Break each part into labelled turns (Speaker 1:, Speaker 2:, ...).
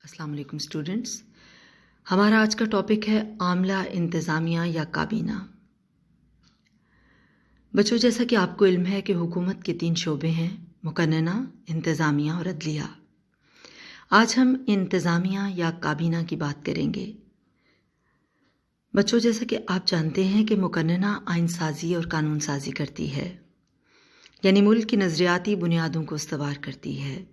Speaker 1: السلام علیکم اسٹوڈنٹس، ہمارا آج کا ٹاپک ہے عاملہ انتظامیہ یا کابینہ۔ بچوں، جیسا کہ آپ کو علم ہے کہ حکومت کے 3 شعبے ہیں: مقننہ، انتظامیہ اور عدلیہ۔ آج ہم انتظامیہ یا کابینہ کی بات کریں گے۔ بچوں، جیسا کہ آپ جانتے ہیں کہ مقننہ آئین سازی اور قانون سازی کرتی ہے، یعنی ملک کی نظریاتی بنیادوں کو استوار کرتی ہے،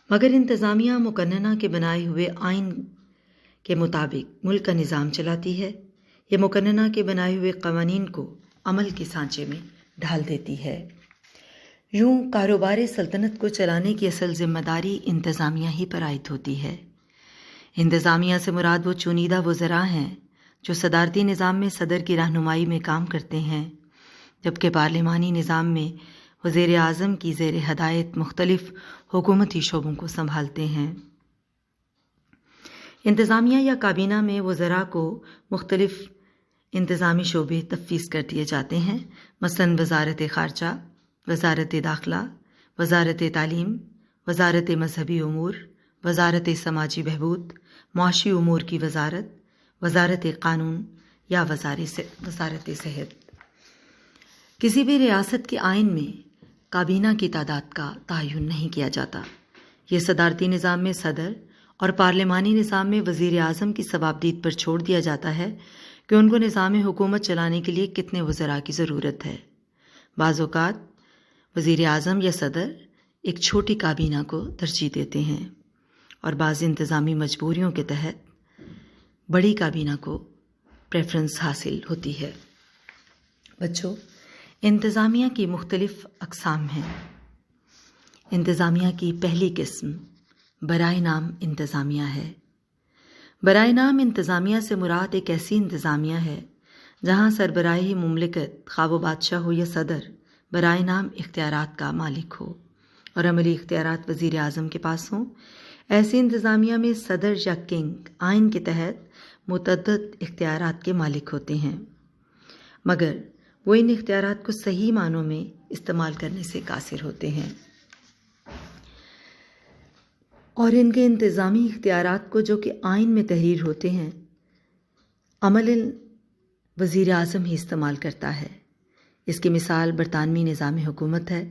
Speaker 1: مگر انتظامیہ مقننہ کے بنائے ہوئے آئین کے مطابق ملک کا نظام چلاتی ہے۔ یہ مقننہ کے بنائے ہوئے قوانین کو عمل کے سانچے میں ڈھال دیتی ہے۔ یوں کاروبار سلطنت کو چلانے کی اصل ذمہ داری انتظامیہ ہی پر عائد ہوتی ہے۔ انتظامیہ سے مراد وہ چنیدہ وزراء ہیں جو صدارتی نظام میں صدر کی رہنمائی میں کام کرتے ہیں، جبکہ پارلیمانی نظام میں وزیر اعظم کی زیر ہدایت مختلف حکومتی شعبوں کو سنبھالتے ہیں۔ انتظامیہ یا کابینہ میں وزراء کو مختلف انتظامی شعبے تفویض کر دیے جاتے ہیں، مثلاً وزارت خارجہ، وزارت داخلہ، وزارت تعلیم، وزارت مذہبی امور، وزارت سماجی بہبود، معاشی امور کی وزارت، وزارت قانون یا وزارت صحت۔ کسی بھی ریاست کے آئین میں کابینہ کی تعداد کا تعین نہیں کیا جاتا۔ یہ صدارتی نظام میں صدر اور پارلیمانی نظام میں وزیر اعظم کی صوابدید پر چھوڑ دیا جاتا ہے کہ ان کو نظام حکومت چلانے کے لیے کتنے وزراء کی ضرورت ہے۔ بعض اوقات وزیر اعظم یا صدر ایک چھوٹی کابینہ کو ترجیح دیتے ہیں اور بعض انتظامی مجبوریوں کے تحت بڑی کابینہ کو پریفرنس حاصل ہوتی ہے۔ بچوں، انتظامیہ کی مختلف اقسام ہیں۔ انتظامیہ کی پہلی قسم برائے نام انتظامیہ ہے۔ برائے نام انتظامیہ سے مراد ایک ایسی انتظامیہ ہے جہاں سربراہی مملکت، خواہ وہ بادشاہ ہو یا صدر، برائے نام اختیارات کا مالک ہو اور عملی اختیارات وزیر اعظم کے پاس ہوں۔ ایسی انتظامیہ میں صدر یا کنگ آئین کے تحت متعدد اختیارات کے مالک ہوتے ہیں، مگر وہ ان اختیارات کو صحیح معنوں میں استعمال کرنے سے قاصر ہوتے ہیں اور ان کے انتظامی اختیارات کو، جو کہ آئین میں تحریر ہوتے ہیں، عملاً وزیر اعظم ہی استعمال کرتا ہے۔ اس کی مثال برطانوی نظام حکومت ہے،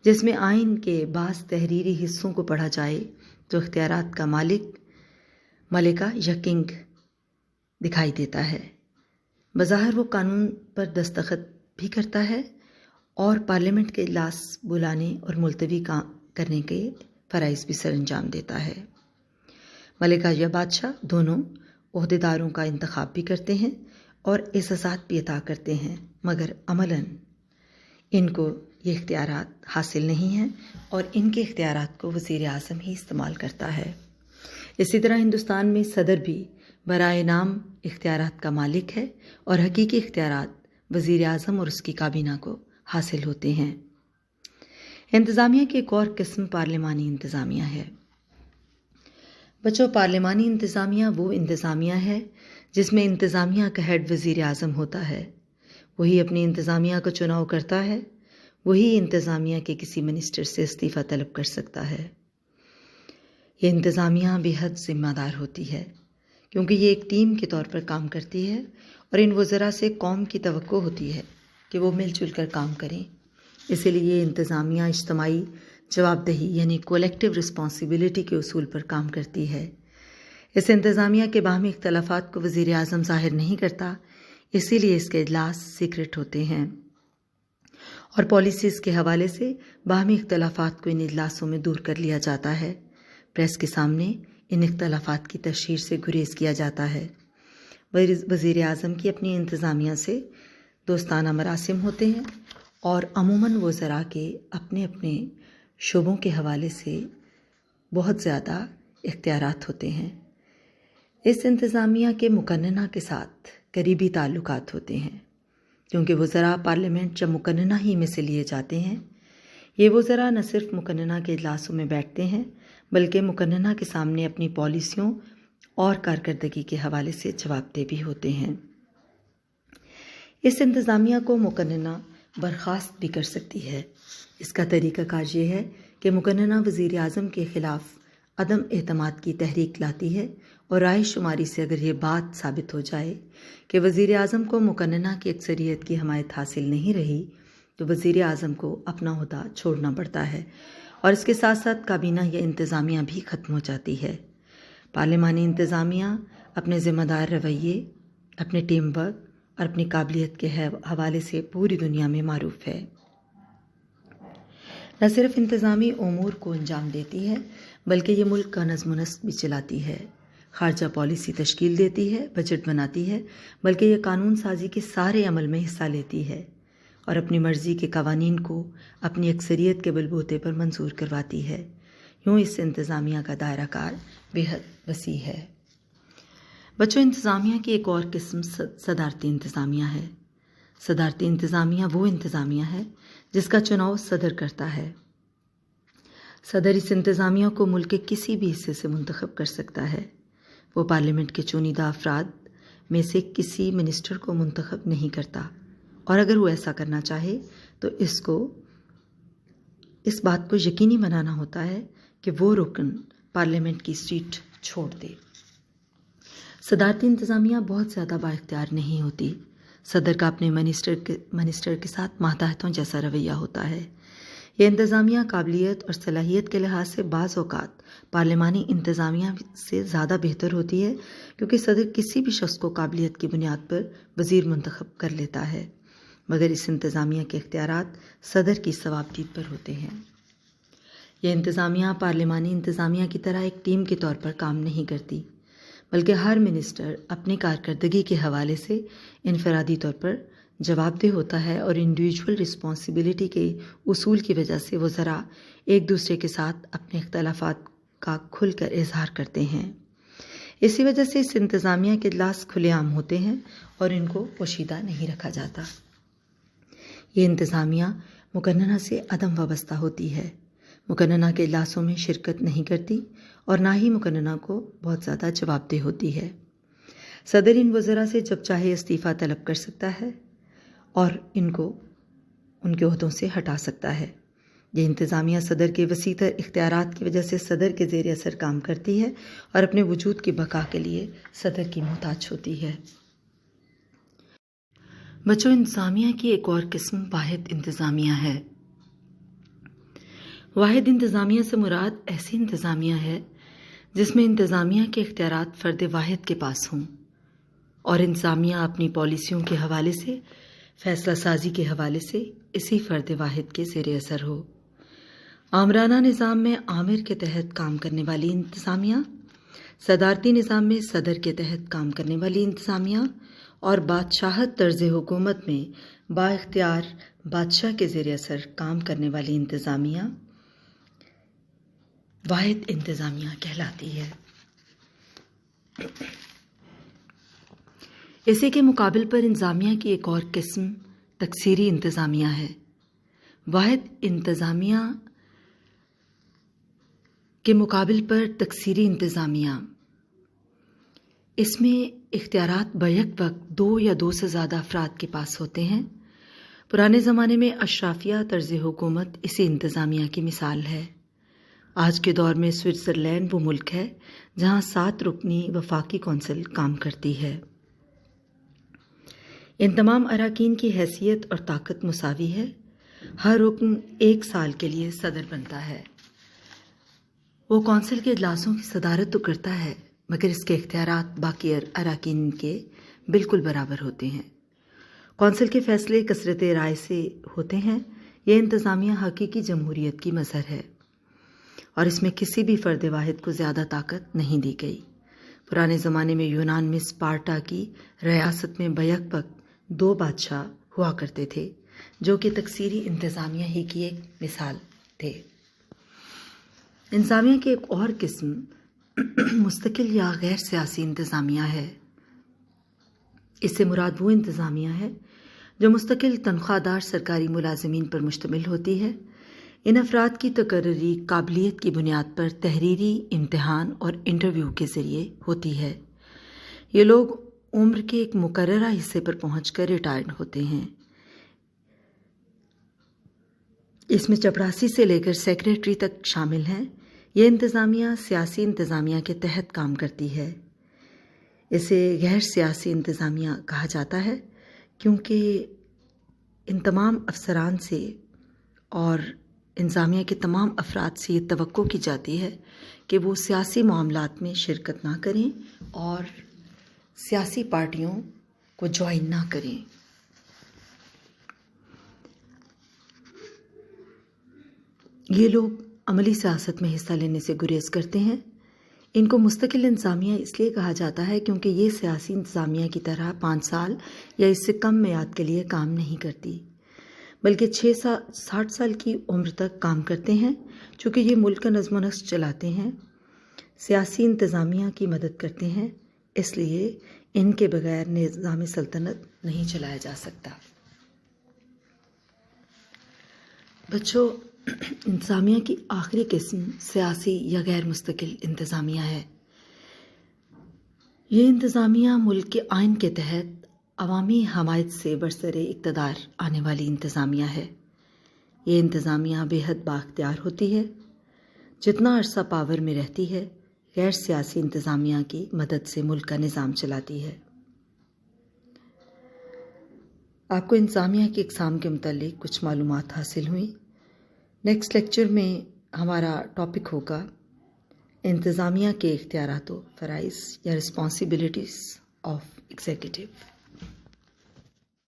Speaker 1: جس میں آئین کے بعض تحریری حصوں کو پڑھا جائے تو اختیارات کا مالک ملکہ یا کنگ دکھائی دیتا ہے۔ بظاہر وہ قانون پر دستخط بھی کرتا ہے اور پارلیمنٹ کے اجلاس بلانے اور ملتوی کرنے کے فرائض بھی سر انجام دیتا ہے۔ ملکہ یا بادشاہ دونوں عہدیداروں کا انتخاب بھی کرتے ہیں اور اعزازات بھی عطا کرتے ہیں، مگر عملاً ان کو یہ اختیارات حاصل نہیں ہیں اور ان کے اختیارات کو وزیر اعظم ہی استعمال کرتا ہے۔ اسی طرح ہندوستان میں صدر بھی برائے نام اختیارات کا مالک ہے اور حقیقی اختیارات وزیر اعظم اور اس کی کابینہ کو حاصل ہوتے ہیں۔ انتظامیہ کی ایک اور قسم پارلیمانی انتظامیہ ہے۔ بچوں، پارلیمانی انتظامیہ وہ انتظامیہ ہے جس میں انتظامیہ کا ہیڈ وزیر اعظم ہوتا ہے۔ وہی اپنی انتظامیہ کا چناؤ کرتا ہے، وہی انتظامیہ کے کسی منسٹر سے استعفیٰ طلب کر سکتا ہے۔ یہ انتظامیہ بے حد ذمہ دار ہوتی ہے کیونکہ یہ ایک ٹیم کے طور پر کام کرتی ہے اور ان وزراء سے قوم کی توقع ہوتی ہے کہ وہ مل جل کر کام کریں۔ اسی لیے یہ انتظامیہ اجتماعی جواب دہی یعنی کولیکٹیو رسپانسبلٹی کے اصول پر کام کرتی ہے۔ اس انتظامیہ کے باہمی اختلافات کو وزیر اعظم ظاہر نہیں کرتا، اسی لیے اس کے اجلاس سیکرٹ ہوتے ہیں اور پالیسیز کے حوالے سے باہمی اختلافات کو ان اجلاسوں میں دور کر لیا جاتا ہے۔ پریس کے سامنے ان اختلافات کی تشہیر سے گریز کیا جاتا ہے۔ وزیر اعظم کی اپنی انتظامیہ سے دوستانہ مراسم ہوتے ہیں اور عموماً وزراء کے اپنے اپنے شعبوں کے حوالے سے بہت زیادہ اختیارات ہوتے ہیں۔ اس انتظامیہ کے مقننہ کے ساتھ قریبی تعلقات ہوتے ہیں کیونکہ وزراء پارلیمنٹ جب مقننہ ہی میں سے لیے جاتے ہیں۔ یہ وزراء نہ صرف مقننہ کے اجلاسوں میں بیٹھتے ہیں بلکہ مقننہ کے سامنے اپنی پالیسیوں اور کارکردگی کے حوالے سے جواب دہ بھی ہوتے ہیں۔ اس انتظامیہ کو مقننہ برخاست بھی کر سکتی ہے۔ اس کا طریقہ کار یہ ہے کہ مقننہ وزیر اعظم کے خلاف عدم اعتماد کی تحریک لاتی ہے، اور رائے شماری سے اگر یہ بات ثابت ہو جائے کہ وزیر اعظم کو مقننہ کی اکثریت کی حمایت حاصل نہیں رہی تو وزیر اعظم کو اپنا عہدہ چھوڑنا پڑتا ہے، اور اس کے ساتھ ساتھ کابینہ یا انتظامیہ بھی ختم ہو جاتی ہے۔ پارلیمانی انتظامیہ اپنے ذمہ دار رویے، اپنے ٹیم ورک اور اپنی قابلیت کے حوالے سے پوری دنیا میں معروف ہے۔ نہ صرف انتظامی امور کو انجام دیتی ہے بلکہ یہ ملک کا نظم و نسق بھی چلاتی ہے، خارجہ پالیسی تشکیل دیتی ہے، بجٹ بناتی ہے، بلکہ یہ قانون سازی کے سارے عمل میں حصہ لیتی ہے اور اپنی مرضی کے قوانین کو اپنی اکثریت کے بلبوتے پر منظور کرواتی ہے۔ یوں اس انتظامیہ کا دائرہ کار بےحد وسیع ہے۔ بچوں، انتظامیہ کی ایک اور قسم صدارتی انتظامیہ ہے۔ صدارتی انتظامیہ وہ انتظامیہ ہے جس کا چناؤ صدر کرتا ہے۔ صدر اس انتظامیہ کو ملک کے کسی بھی حصے سے منتخب کر سکتا ہے۔ وہ پارلیمنٹ کے چنیدہ افراد میں سے کسی منسٹر کو منتخب نہیں کرتا، اور اگر وہ ایسا کرنا چاہے تو اس بات کو یقینی بنانا ہوتا ہے کہ وہ رکن پارلیمنٹ کی سیٹ چھوڑ دے۔ صدارتی انتظامیہ بہت زیادہ بااختیار نہیں ہوتی۔ صدر کا اپنے منسٹر کے ساتھ ماتحتوں جیسا رویہ ہوتا ہے۔ یہ انتظامیہ قابلیت اور صلاحیت کے لحاظ سے بعض اوقات پارلیمانی انتظامیہ سے زیادہ بہتر ہوتی ہے، کیونکہ صدر کسی بھی شخص کو قابلیت کی بنیاد پر وزیر منتخب کر لیتا ہے، مگر اس انتظامیہ کے اختیارات صدر کی صوابدید پر ہوتے ہیں۔ یہ انتظامیہ پارلیمانی انتظامیہ کی طرح ایک ٹیم کے طور پر کام نہیں کرتی، بلکہ ہر منسٹر اپنی کارکردگی کے حوالے سے انفرادی طور پر جواب دہ ہوتا ہے، اور انڈیویجول رسپانسبلٹی کے اصول کی وجہ سے وہ ذرا ایک دوسرے کے ساتھ اپنے اختلافات کا کھل کر اظہار کرتے ہیں۔ اسی وجہ سے اس انتظامیہ کے اجلاس کھلے عام ہوتے ہیں اور ان کو پوشیدہ نہیں رکھا جاتا۔ یہ انتظامیہ مقننہ سے عدم وابستہ ہوتی ہے، مقننہ کے اجلاسوں میں شرکت نہیں کرتی اور نہ ہی مقننہ کو بہت زیادہ جواب دہ ہوتی ہے۔ صدر ان وزراء سے جب چاہے استعفیٰ طلب کر سکتا ہے اور ان کو ان کے عہدوں سے ہٹا سکتا ہے۔ یہ انتظامیہ صدر کے وسیع تر اختیارات کی وجہ سے صدر کے زیر اثر کام کرتی ہے اور اپنے وجود کی بقا کے لیے صدر کی محتاج ہوتی ہے۔ بچوں، انتظامیہ کی ایک اور قسم واحد انتظامیہ ہے۔ واحد انتظامیہ سے مراد ایسی انتظامیہ ہے جس میں انتظامیہ کے اختیارات فرد واحد کے پاس ہوں اور انتظامیہ اپنی پالیسیوں کے حوالے سے، فیصلہ سازی کے حوالے سے اسی فرد واحد کے زیر اثر ہو۔ آمرانہ نظام میں آمر کے تحت کام کرنے والی انتظامیہ، صدارتی نظام میں صدر کے تحت کام کرنے والی انتظامیہ، اور بادشاہت طرز حکومت میں با اختیار بادشاہ کے زیر اثر کام کرنے والی انتظامیہ واحد انتظامیہ کہلاتی ہے۔ اسی کے مقابل پر انتظامیہ کی ایک اور قسم تکثیری انتظامیہ ہے۔ واحد انتظامیہ کے مقابل پر تکثیری انتظامیہ، اس میں اختیارات بیک وقت دو یا دو سے زیادہ افراد کے پاس ہوتے ہیں۔ پرانے زمانے میں اشرافیہ طرز حکومت اسی انتظامیہ کی مثال ہے۔ آج کے دور میں سوئٹزرلینڈ وہ ملک ہے جہاں 7 رکنی وفاقی کونسل کام کرتی ہے۔ ان تمام اراکین کی حیثیت اور طاقت مساوی ہے۔ ہر رکن 1 سال کے لیے صدر بنتا ہے۔ وہ کونسل کے اجلاسوں کی صدارت تو کرتا ہے، مگر اس کے اختیارات باقی اراکین کے بالکل برابر ہوتے ہیں۔ کونسل کے فیصلے کثرت رائے سے ہوتے ہیں۔ یہ انتظامیہ حقیقی جمہوریت کی مظہر ہے اور اس میں کسی بھی فرد واحد کو زیادہ طاقت نہیں دی گئی۔ پرانے زمانے میں یونان میں اسپارٹا کی ریاست میں بیک وقت 2 بادشاہ ہوا کرتے تھے، جو کہ تکثیری انتظامیہ ہی کی ایک مثال تھے۔ انتظامیہ کی ایک اور قسم مستقل یا غیر سیاسی انتظامیہ ہے۔ اس سے مراد وہ انتظامیہ ہے جو مستقل تنخواہ دار سرکاری ملازمین پر مشتمل ہوتی ہے۔ ان افراد کی تقرری قابلیت کی بنیاد پر تحریری امتحان اور انٹرویو کے ذریعے ہوتی ہے۔ یہ لوگ عمر کے ایک مقررہ حصے پر پہنچ کر ریٹائرڈ ہوتے ہیں۔ اس میں چپڑاسی سے لے کر سیکریٹری تک شامل ہیں۔ یہ انتظامیہ سیاسی انتظامیہ کے تحت کام کرتی ہے۔ اسے غیر سیاسی انتظامیہ کہا جاتا ہے کیونکہ ان تمام افسران سے اور انتظامیہ کے تمام افراد سے یہ توقع کی جاتی ہے کہ وہ سیاسی معاملات میں شرکت نہ کریں اور سیاسی پارٹیوں کو جوائن نہ کریں۔ یہ لوگ عملی سیاست میں حصہ لینے سے گریز کرتے ہیں۔ ان کو مستقل انتظامیہ اس لیے کہا جاتا ہے کیونکہ یہ سیاسی انتظامیہ کی طرح 5 سال یا اس سے کم میعاد کے لیے کام نہیں کرتی، بلکہ 60 سال کی عمر تک کام کرتے ہیں۔ چونکہ یہ ملک کا نظم و نسق چلاتے ہیں، سیاسی انتظامیہ کی مدد کرتے ہیں، اس لیے ان کے بغیر نظام سلطنت نہیں چلایا جا سکتا۔ بچوں، انتظامیہ کی آخری قسم سیاسی یا غیر مستقل انتظامیہ ہے۔ یہ انتظامیہ ملک کے آئین کے تحت عوامی حمایت سے برسر اقتدار آنے والی انتظامیہ ہے۔ یہ انتظامیہ بے حد بااختیار ہوتی ہے، جتنا عرصہ پاور میں رہتی ہے، غیر سیاسی انتظامیہ کی مدد سے ملک کا نظام چلاتی ہے۔ آپ کو انتظامیہ کی اقسام کے متعلق کچھ معلومات حاصل ہوئیں۔ نیکسٹ لیکچر میں ہمارا ٹاپک ہوگا انتظامیہ کے اختیارات و فرائض یا رسپانسبلٹیز آف ایگزیکٹو۔